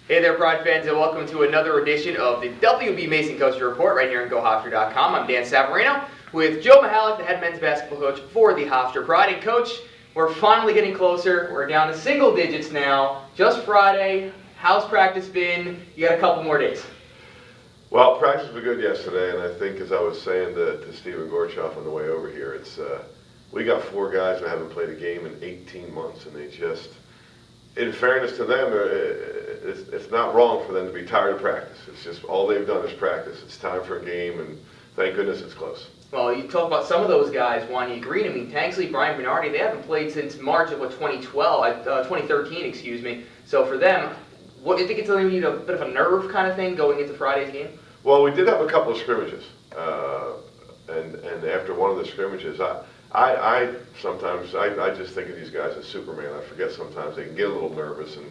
Hey there, Pride fans, and welcome to another edition of the WB Mason Coach Report right here on GoHofstra.com. I'm Dan Savarino with Joe Mihalich, the head men's basketball coach for the Hofstra Pride. And Coach, we're finally getting closer. We're down to single digits now. Just Friday. How's practice been? You got a couple more days. Well, practice was good yesterday, and I think, as I was saying to Stephen Gorchoff on the way over here, we got four guys that haven't played a game in 18 months, and they just, in fairness to them, it's not wrong for them to be tired of practice. It's just all they've done is practice. It's time for a game, and thank goodness it's close. Well, you talk about some of those guys, Wanya Green. I mean, Tanksley, Brian Bernardi, they haven't played since March of 2013, excuse me. So for them, what do you think it's going to need a bit of a nerve kind of thing going into Friday's game? Well, we did have a couple of scrimmages, and after one of the scrimmages, I sometimes just think of these guys as Superman. I forget sometimes they can get a little nervous, and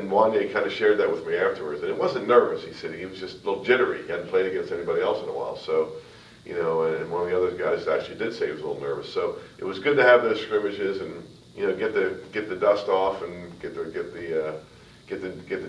Wanya kind of shared that with me afterwards. And it wasn't nervous, he said. He was just a little jittery. He hadn't played against anybody else in a while. So, you know, and one of the other guys actually did say he was a little nervous. So it was good to have those scrimmages and, you know, get the dust off and get the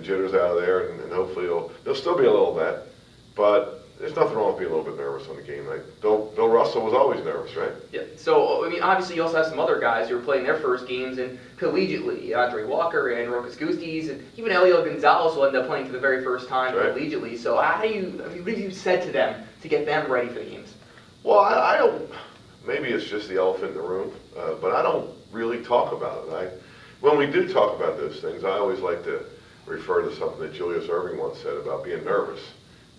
jitters out of there, and hopefully there'll still be a little of that. But there's nothing wrong with being a little bit nervous on the game night. Bill Russell was always nervous, right? Yeah. So, I mean, obviously you also have some other guys who are playing their first games and collegiately. Andre Walker and Rokas Gustis, and even Elio Gonzalez will end up playing for the very first time collegiately. So what have you said to them to get them ready for the games? Well, I don't, maybe it's just the elephant in the room, but I don't really talk about it. When we do talk about those things, I always like to refer to something that Julius Erving once said about being nervous.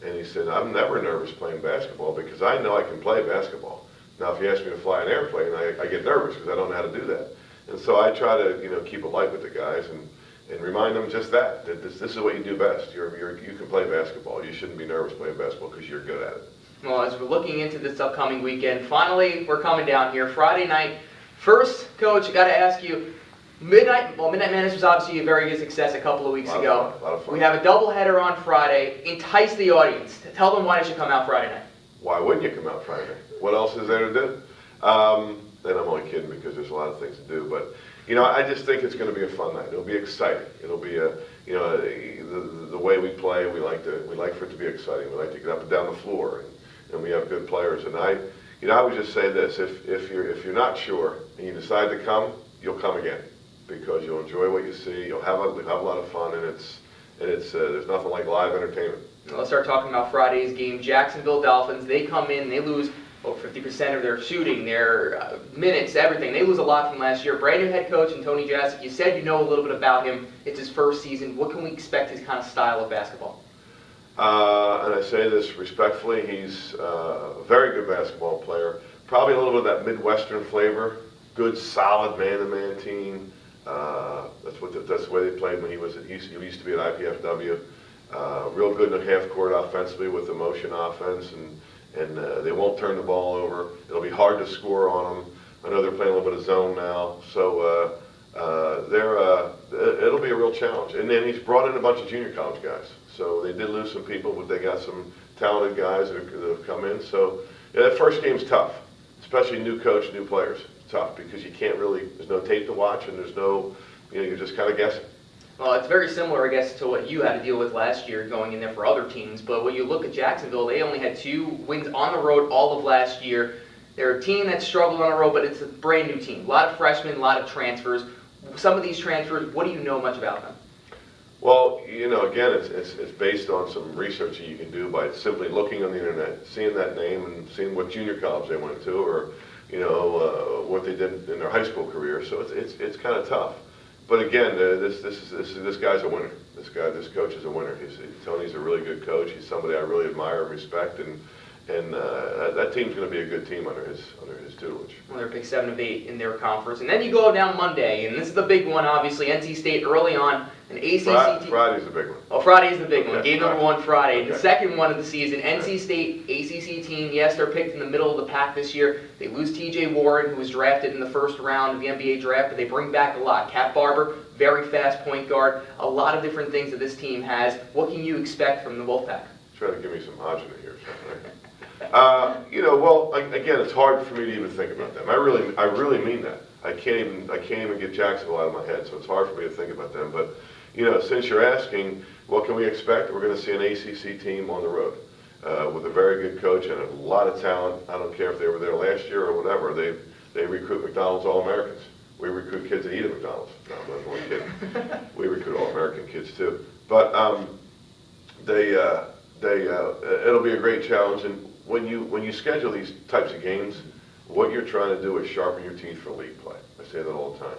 And he said, I'm never nervous playing basketball because I know I can play basketball. Now, if you ask me to fly an airplane, I get nervous because I don't know how to do that. And so I try to, you know, keep it light with the guys and remind them just that this is what you do best. You can play basketball. You shouldn't be nervous playing basketball because you're good at it. Well, as we're looking into this upcoming weekend, finally we're coming down here Friday night. First, Coach, I got to ask you, Midnight Madness was obviously a very good success a couple of weeks ago. A lot of fun. We have a doubleheader on Friday. Entice the audience. Tell them why they should come out Friday night. Why wouldn't you come out Friday night? What else is there to do? And I'm only kidding because there's a lot of things to do. But, you know, I just think it's going to be a fun night. It'll be exciting. It'll be the way we play. We like for it to be exciting. We like to get up and down the floor, and we have good players. And I would just say this: if you're not sure and you decide to come, you'll come again, because you'll enjoy what you see, you'll have a lot of fun, and there's nothing like live entertainment. Let's start talking about Friday's game. Jacksonville Dolphins, they come in, they lose 50% of their shooting, their minutes, everything. They lose a lot from last year. Brand new head coach, and Tony Jasic, you said you know a little bit about him. It's his first season. What can we expect his kind of style of basketball? And I say this respectfully, he's a very good basketball player. Probably a little bit of that Midwestern flavor. Good, solid man-to-man team. That's the way they played when he used to be at IPFW. Real good in the half court offensively with the motion offense, and they won't turn the ball over. It'll be hard to score on them. I know they're playing a little bit of zone now, so it'll be a real challenge. And then he's brought in a bunch of junior college guys, so they did lose some people, but they got some talented guys that have come in. So yeah, that first game's tough, especially new coach, new players. Tough because you can't really, there's no tape to watch, and there's no, you're just kind of guessing. Well, it's very similar, I guess, to what you had to deal with last year going in there for other teams. But when you look at Jacksonville, they only had 2 wins on the road all of last year. They're a team that struggled on the road, but it's a brand new team. A lot of freshmen, a lot of transfers. Some of these transfers, what do you know much about them? Well, you know, again, it's based on some research that you can do by simply looking on the internet, seeing that name and seeing what junior college they went to, or what they did in their high school career. So it's kind of tough. But again, this guy's a winner. This coach is a winner. Tony's a really good coach. He's somebody I really admire and respect, and that team's going to be a good team under his tutelage. Well, they're picked 7 of 8 in their conference, and then you go down Monday, and this is the big one, obviously. NC State early on, an ACC team. Friday's the big one. Oh, Friday's the big one. Okay, Game number 1 Friday. Okay. The second one of the season, NC State ACC team. Yes, they're picked in the middle of the pack this year. They lose T.J. Warren, who was drafted in the first round of the NBA draft, but they bring back a lot. Cat Barber, very fast point guard. A lot of different things that this team has. What can you expect from the Wolfpack? Try to give me some agita here or something. Well, again, it's hard for me to even think about them. I really mean that. I can't even get Jacksonville out of my head, so it's hard for me to think about them. But, since you're asking, what can we expect? We're going to see an ACC team on the road with a very good coach and a lot of talent. I don't care if they were there last year or whatever. They recruit McDonald's All-Americans. We recruit kids that eat at McDonald's. No, I'm not kidding. We recruit All-American kids too. But it'll be a great challenge. And when you schedule these types of games, what you're trying to do is sharpen your teeth for league play. I say that all the time.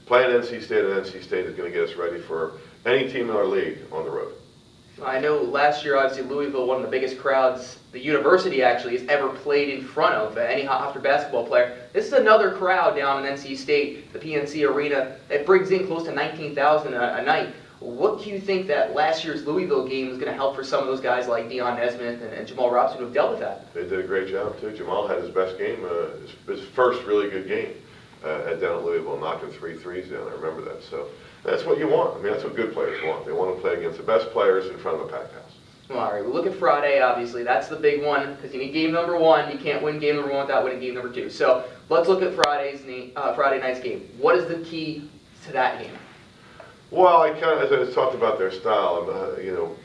Playing NC State at NC State is going to get us ready for any team in our league on the road. I know last year, obviously, Louisville, one of the biggest crowds the university actually has ever played in front of any Hofstra basketball player. This is another crowd down in NC State, the PNC Arena, that brings in close to 19,000 a night. What do you think that last year's Louisville game is going to help for some of those guys like Dion Nesmith and Jamal Robson who have dealt with that? They did a great job, too. Jamal had his best game, his first really good game down at Louisville, knocking 3 threes down. I remember that. So that's what you want. I mean, that's what good players want. They want to play against the best players in front of a packed house. Well, all right, we'll look at Friday, obviously. That's the big one, because you need game number 1. You can't win game number 1 without winning game number 2. So let's look at Friday night's game. What is the key to that game? Well, as I talked about their style,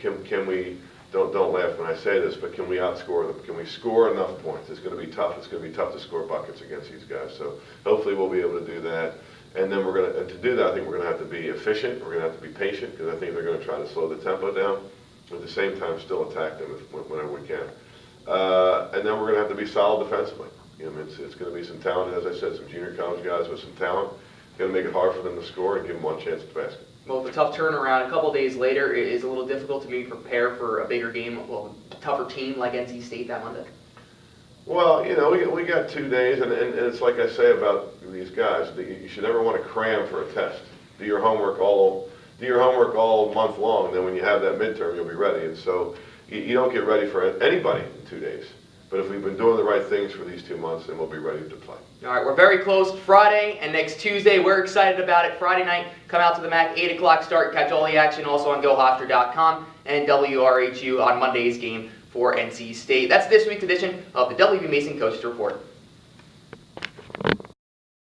can we, don't laugh when I say this, but can we outscore them? Can we score enough points? It's going to be tough. It's going to be tough to score buckets against these guys. So hopefully we'll be able to do that. And then to do that, I think we're going to have to be efficient. We're going to have to be patient, because I think they're going to try to slow the tempo down. At the same time, still attack them whenever we can. And then we're going to have to be solid defensively. It's going to be some talent, as I said, some junior college guys with some talent. It's going to make it hard for them to score and give them one chance at the basket. Well, the tough turnaround a couple days later is a little difficult to maybe prepare for a bigger game, a tougher team like NC State that Monday. Well, we got 2 days, and it's like I say about these guys, you should never want to cram for a test. Do your homework all month long, and then when you have that midterm, you'll be ready. And so you don't get ready for anybody in 2 days. But if we've been doing the right things for these 2 months, then we'll be ready to play. All right, we're very close. Friday and next Tuesday, we're excited about it. Friday night, come out to the MAC, 8 o'clock start, catch all the action also on GoHofstra.com and WRHU on Monday's game for NC State. That's this week's edition of the WB Mason Coaches Report.